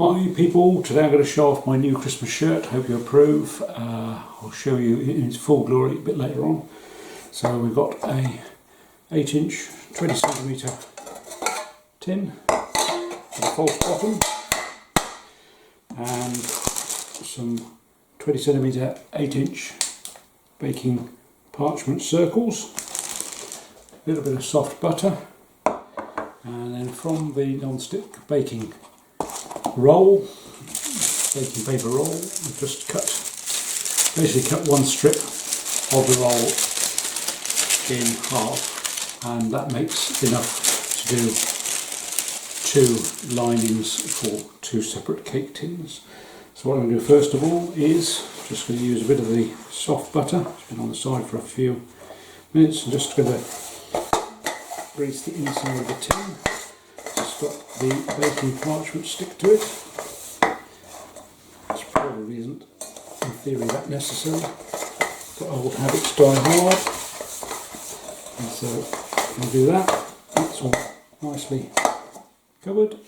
Hi people, today I'm going to show off my new Christmas shirt. Hope you approve. I'll show you in its full glory a bit later on. So we've got a 8-inch 20cm tin with a false bottom and some 20cm 8-inch baking parchment circles, a little bit of soft butter, and then from the non-stick baking roll, baking paper roll, I've just basically cut one strip of the roll in half, and that makes enough to do 2 linings for 2 separate cake tins. So what I'm going to do first of all is just going to use a bit of the soft butter. It's been on the side for a few minutes. I'm just going to grease the inside of the tin. Just got the baking parchment stick to it. This probably isn't in theory that necessary, but old habits die hard, and so I'm going to do that. That's all nicely covered.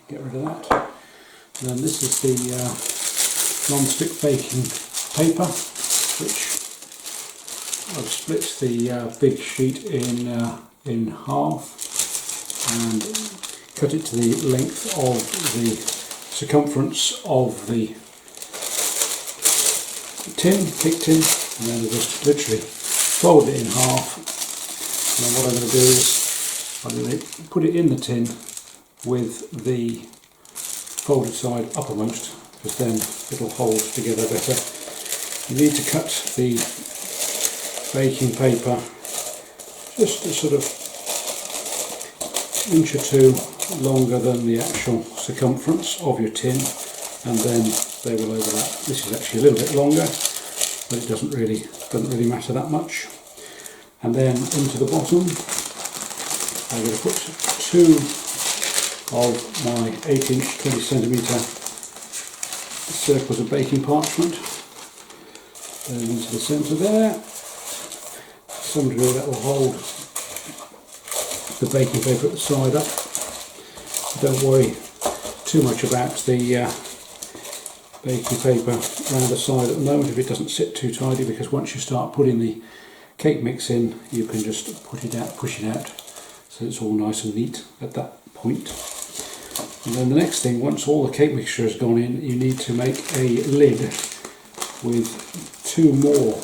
Get rid of that. And then this is the non-stick baking paper, which I've split the big sheet in half and cut it to the length of the circumference of the cake tin, and then I just literally fold it in half. And then what I'm going to do is I'm going to put it in the tin with the folded side uppermost, because then it'll hold together better. You need to cut the baking paper just a sort of inch or 2 longer than the actual circumference of your tin, and then they will overlap. This is actually a little bit longer, but it doesn't really matter that much. And then into the bottom I'm going to put 2 of my 8-inch 20cm circles of baking parchment into the centre there. To some degree that will hold the baking paper at the side up. Don't worry too much about the baking paper around the side at the moment if it doesn't sit too tidy, because once you start putting the cake mix in, you can just push it out so it's all nice and neat at that point. And then the next thing, once all the cake mixture has gone in, you need to make a lid with 2 more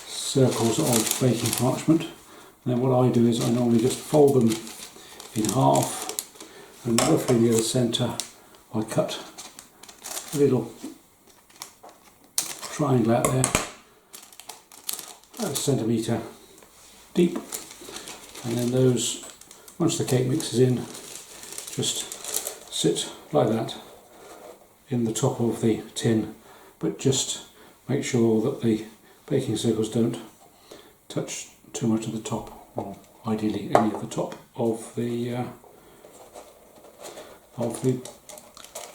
circles of baking parchment. And then what I do is I normally just fold them in half, and roughly near the centre I cut a little triangle out there, about 1 centimetre deep, and then those, once the cake mix is in, just sit like that in the top of the tin, but just make sure that the baking circles don't touch too much of the top, or ideally any of the top of the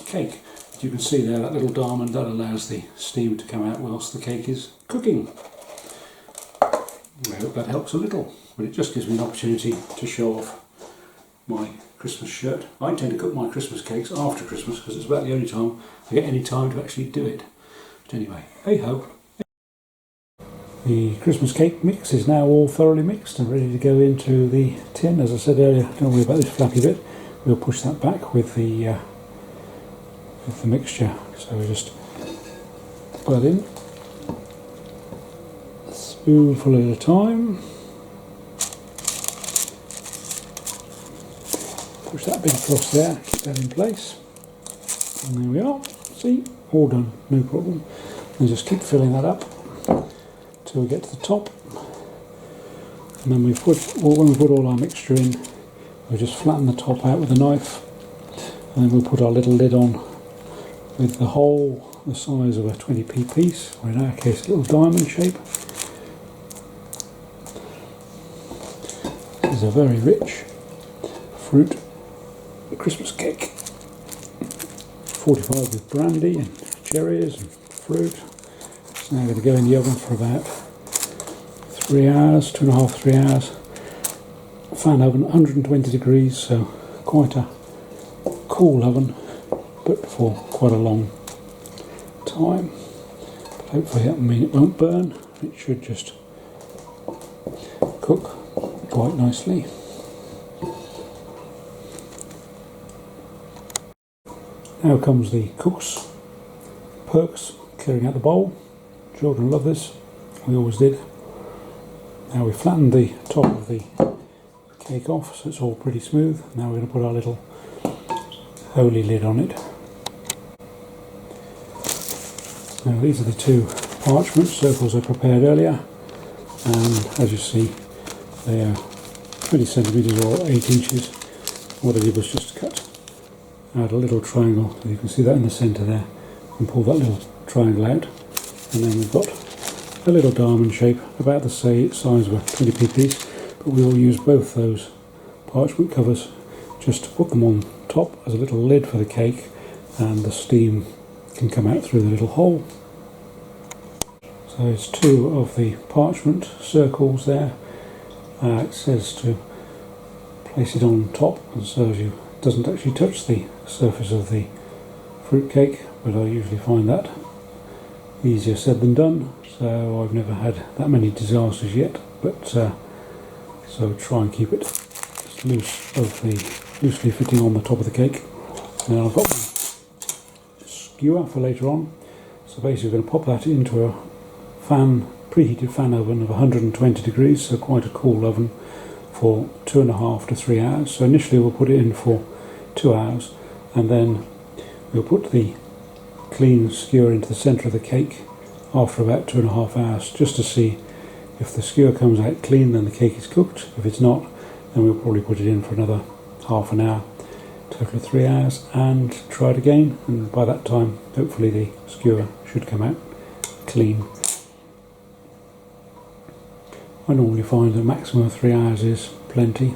cake. You can see there that little diamond, that allows the steam to come out whilst the cake is cooking. I hope that helps a little, but it just gives me an opportunity to show off my Christmas shirt. I tend to cook my Christmas cakes after Christmas because it's about the only time I get any time to actually do it. But anyway, hey ho. The Christmas cake mix is now all thoroughly mixed and ready to go into the tin. As I said earlier, don't worry about this flappy bit. We'll push that back with the mixture. So we just put it in, a spoonful at a time. Push that bit across there, keep that in place. And there we are. See, all done, no problem. And just keep filling that up till we get to the top. And then when we put all our mixture in, we'll just flatten the top out with a knife, and then we'll put our little lid on with the hole the size of a 20p piece, or in our case a little diamond shape. This is a very rich fruit Christmas cake, fortified with brandy and cherries and fruit. It's now going to go in the oven for about 3 hours, 2.5 to 3 hours. Fan oven, 120 degrees, so quite a cool oven, but for quite a long time. But hopefully that will mean it won't burn. It should just cook quite nicely. Now comes the cook's perks, clearing out the bowl. Children love this, we always did. Now we flattened the top of the cake off so it's all pretty smooth. Now we're going to put our little holy lid on it. Now these are the two parchment circles I prepared earlier, and as you see they are 20 centimetres or 8 inches. What I did was just cut out a little triangle, so you can see that in the centre there, and pull that little triangle out, and then we've got a little diamond shape about the size of a 20p piece, but we will use both those parchment covers just to put them on top as a little lid for the cake, and the steam can come out through the little hole. So it's two of the parchment circles there. It says to place it on top, and so it doesn't actually touch the surface of the fruit cake, but I usually find that easier said than done, so I've never had that many disasters yet, but so try and keep it as loosely fitting on the top of the cake. Now I've got my skewer for later on, so basically we're going to pop that into a preheated fan oven of 120 degrees, so quite a cool oven, for 2.5 to 3 hours. So initially we'll put it in for 2 hours, and then we'll put the clean skewer into the centre of the cake after about 2.5 hours, just to see if the skewer comes out clean, then the cake is cooked. If it's not, then we'll probably put it in for another half an hour, total of 3 hours, and try it again, and by that time hopefully the skewer should come out clean. I normally find a maximum of 3 hours is plenty.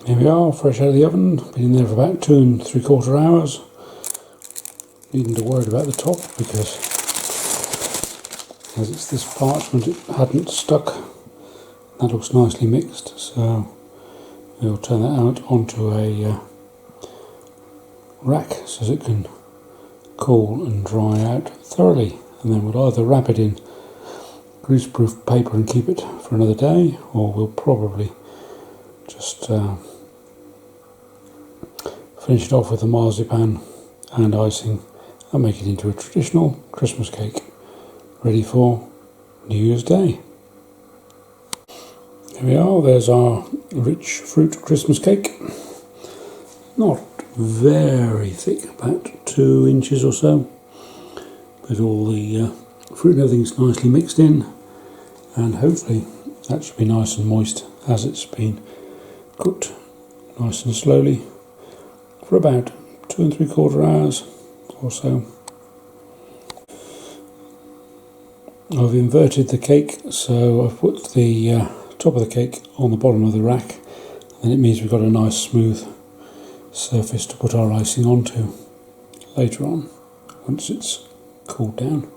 Here we are, fresh out of the oven, been in there for about 2 3/4 hours. Needn't to worry about the top, because as it's this parchment it hadn't stuck. That looks nicely mixed, so we'll turn that out onto a rack so it can cool and dry out thoroughly, and then we'll either wrap it in greaseproof paper and keep it for another day, or we'll probably just finish it off with the marzipan and icing and make it into a traditional Christmas cake, ready for New Year's Day. Here we are, there's our rich fruit Christmas cake. Not very thick, about 2 inches or so, but all the fruit and everything's nicely mixed in, and hopefully that should be nice and moist as it's been cooked nice and slowly for about 2 3/4 hours or so. I've inverted the cake, so I've put the top of the cake on the bottom of the rack, and it means we've got a nice smooth surface to put our icing onto later on once it's cooled down.